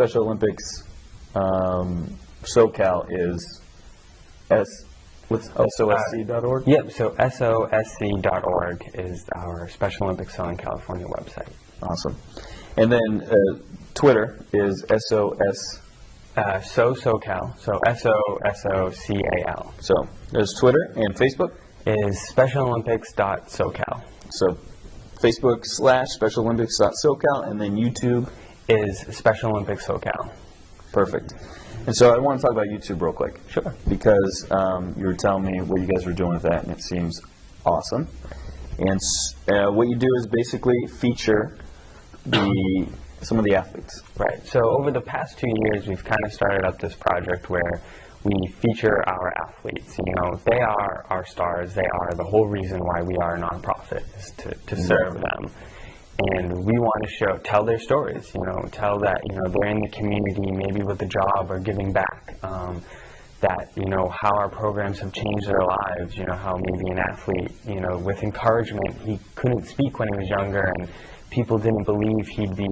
Special Olympics SoCal is SOSC.org? Yep, so SOSC.org is our Special Olympics Southern California website. Awesome. And then Twitter is SOCal, so SOSOCAL. So there's Twitter, and Facebook is SpecialOlympics.SoCal. So Facebook/SpecialOlympics.SoCal, and then YouTube is Special Olympics SoCal. Perfect. And so I want to talk about YouTube real quick. Sure. Because you were telling me what you guys were doing with that, and it seems awesome. And what you do is basically feature some of the athletes. Right. So over the past 2 years, we've kind of started up this project where we feature our athletes. You know, they are our stars. They are the whole reason why we are a nonprofit, is to serve them. And we want to tell their stories, you know, tell that, you know, they're in the community, maybe with a job or giving back, that, you know, how our programs have changed their lives, you know, how maybe an athlete, you know, with encouragement, he couldn't speak when he was younger, and people didn't believe he'd be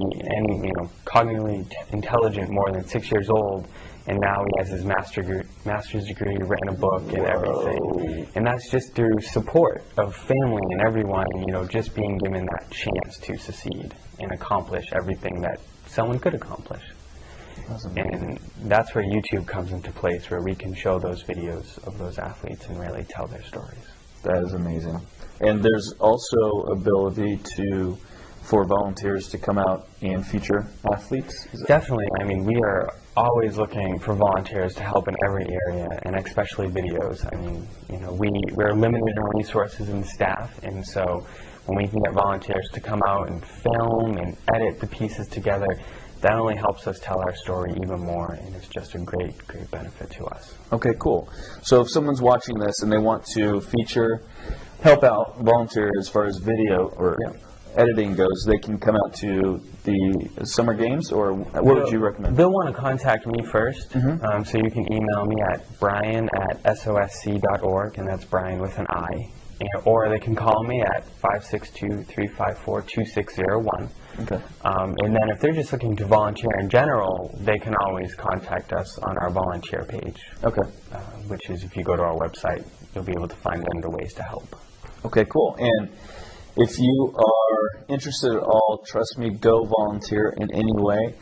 cognitively intelligent more than 6 years old, and now he has his master's degree, written a book and everything. And that's just through support of family and everyone, you know, just being given that chance to succeed and accomplish everything that someone could accomplish. And that's where YouTube comes into place, where we can show those videos of those athletes and really tell their stories. That is amazing. And there's also ability for volunteers to come out and feature athletes? Definitely. I mean, we are always looking for volunteers to help in every area, and especially videos. I mean, you know, we're limited in resources and staff, and so when we can get volunteers to come out and film and edit the pieces together, that only helps us tell our story even more, and it's just a great, great benefit to us. Okay, cool. So if someone's watching this and they want to help out, volunteer as far as video or editing goes, they can come out to the summer games, or what would you recommend? They'll want to contact me first, so you can email me at brian@sosc.org, and that's Brian with an I, or they can call me at 562-354-2601. Okay. And then if they're just looking to volunteer in general, they can always contact us on our volunteer page. Okay. Which is, if you go to our website, you'll be able to find under ways to help. Okay, cool. And if you are interested at all, trust me, go volunteer in any way.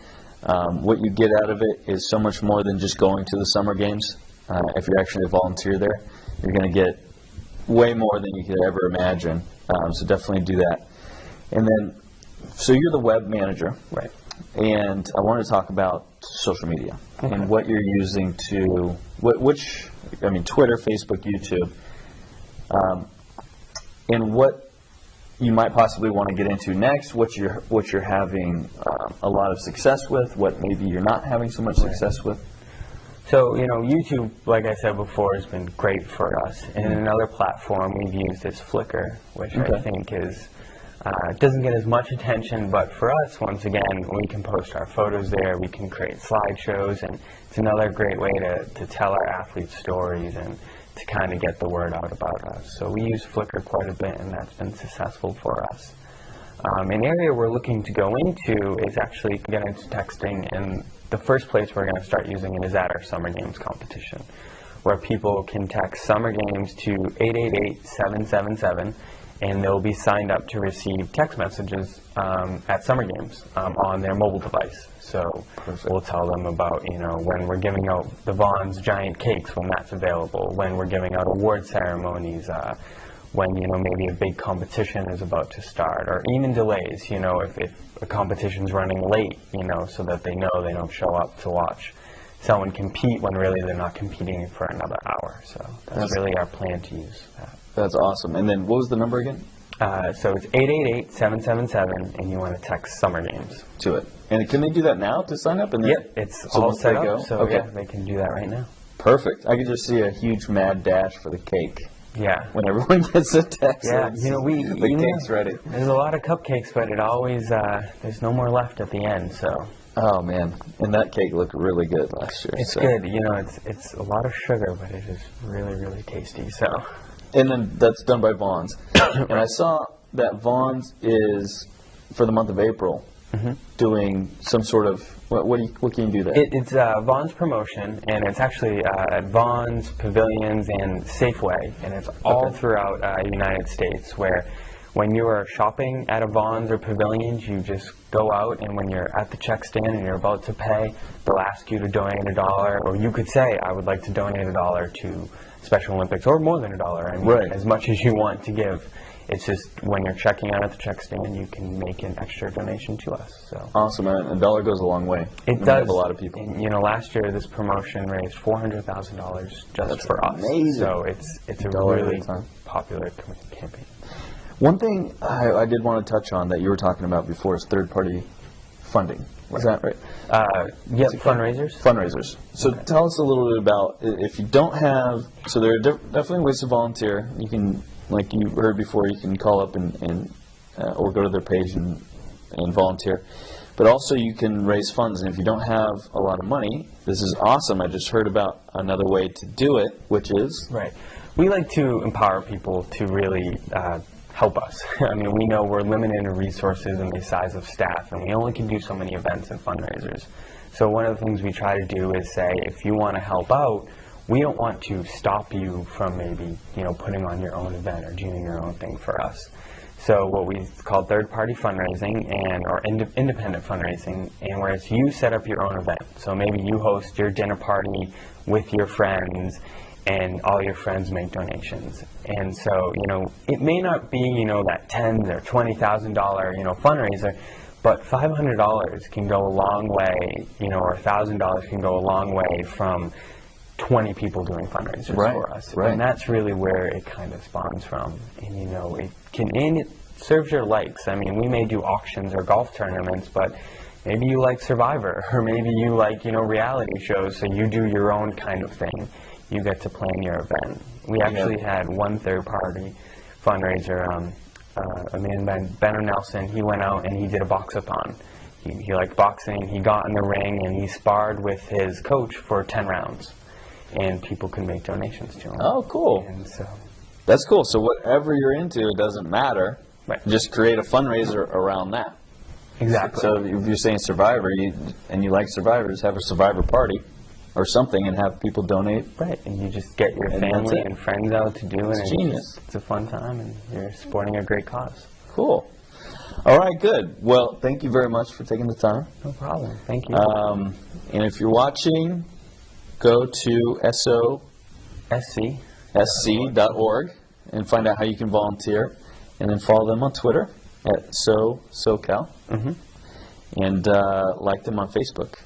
What you get out of it is so much more than just going to the summer games. If you're actually a volunteer there, you're going to get way more than you could ever imagine. So definitely do that. And then, so you're the web manager. Right. And I want to talk about social media and what you're using to, Twitter, Facebook, YouTube, and what you might possibly want to get into next, what you're having a lot of success with, what maybe you're not having so much success with. So, you know, YouTube, like I said before, has been great for us. And another platform we've used is Flickr, which I think is doesn't get as much attention, but for us, once again, we can post our photos there, we can create slideshows, and it's another great way to tell our athletes' stories and to kind of get the word out about us. So we use Flickr quite a bit, and that's been successful for us. An area we're looking to go into is actually get into texting, and the first place we're going to start using it is at our Summer Games competition, where people can text Summer Games to 888-777, and they'll be signed up to receive text messages at Summer Games on their mobile device. So we'll tell them about, you know, when we're giving out the Vaughn's giant cakes, when that's available, when we're giving out award ceremonies, when, you know, maybe a big competition is about to start, or even delays, you know, if a competition's running late, you know, so that they know they don't show up to watch someone compete when really they're not competing for another hour. So that's really our plan to use that. That's awesome. And then what was the number again? So it's 888-777, and you want to text Summer Games to it. And can they do that now to sign up? And then, it's all set up, so they can do that right now. Perfect. I can just see a huge mad dash for the cake. Yeah. When everyone gets a text. Yeah, you know, the cake's ready. There's a lot of cupcakes, but it always, there's no more left at the end, so. Oh, man. And that cake looked really good last year. It's good. You know, it's a lot of sugar, but it is really, really tasty, so. And then that's done by Vaughn's. And I saw that Vaughn's is, for the month of April, doing some sort of, what can you do there? It's Vaughn's promotion, and it's actually at Vaughn's, Pavilions, and Safeway, and it's all throughout United States, where when you are shopping at a Vaughn's or Pavilions, you just go out, and when you're at the check stand and you're about to pay, they'll ask you to donate $1, or you could say, I would like to donate $1 to Special Olympics, or more than $1, I mean, as much as you want to give. It's just when you're checking out at the check stand, you can make an extra donation to us. So awesome, man. $1 goes a long way. It does. A lot of people. And, you know, last year this promotion raised $400,000 just for us. Amazing. So it's a really popular campaign. One thing I did want to touch on that you were talking about before is third-party funding. Is that right? Yeah, fundraisers. Fundraisers. So tell us a little bit about, if you don't have, so there are definitely ways to volunteer. You can, like you heard before, you can call up and or go to their page and volunteer. But also you can raise funds, and if you don't have a lot of money, this is awesome. I just heard about another way to do it, which is? Right. We like to empower people to really help us. I mean, we know we're limited in resources and the size of staff, and we only can do so many events and fundraisers. So one of the things we try to do is say, if you want to help out, we don't want to stop you from maybe, you know, putting on your own event or doing your own thing for us. So what we call third-party fundraising or independent fundraising, and whereas you set up your own event. So maybe you host your dinner party with your friends, and all your friends make donations. And so, you know, it may not be, you know, that $10,000 or $20,000, you know, fundraiser, but $500 can go a long way, you know, or $1,000 can go a long way from 20 people doing fundraisers for us. And that's really where it kind of spawns from. And, you know, it serves your likes. I mean, we may do auctions or golf tournaments, but maybe you like Survivor, or maybe you like, you know, reality shows, so you do your own kind of thing. You get to plan your event. We actually had one third-party fundraiser, a man named Ben Nelson. He went out and he did a box-a-thon. He liked boxing. He got in the ring and he sparred with his coach for 10 rounds. And people can make donations to him. Oh, cool. And so that's cool. So whatever you're into, it doesn't matter. Right. Just create a fundraiser around that. Exactly. So if you're saying Survivor, and you like Survivor, just have a Survivor party or something and have people donate. Right, and you just get your family and friends out to do it. It's genius. It's a fun time, and you're supporting a great cause. Cool. All right, good. Well, thank you very much for taking the time. No problem. Thank you. And if you're watching, go to SoSC.org and find out how you can volunteer, and then follow them on Twitter at SoCal, and like them on Facebook.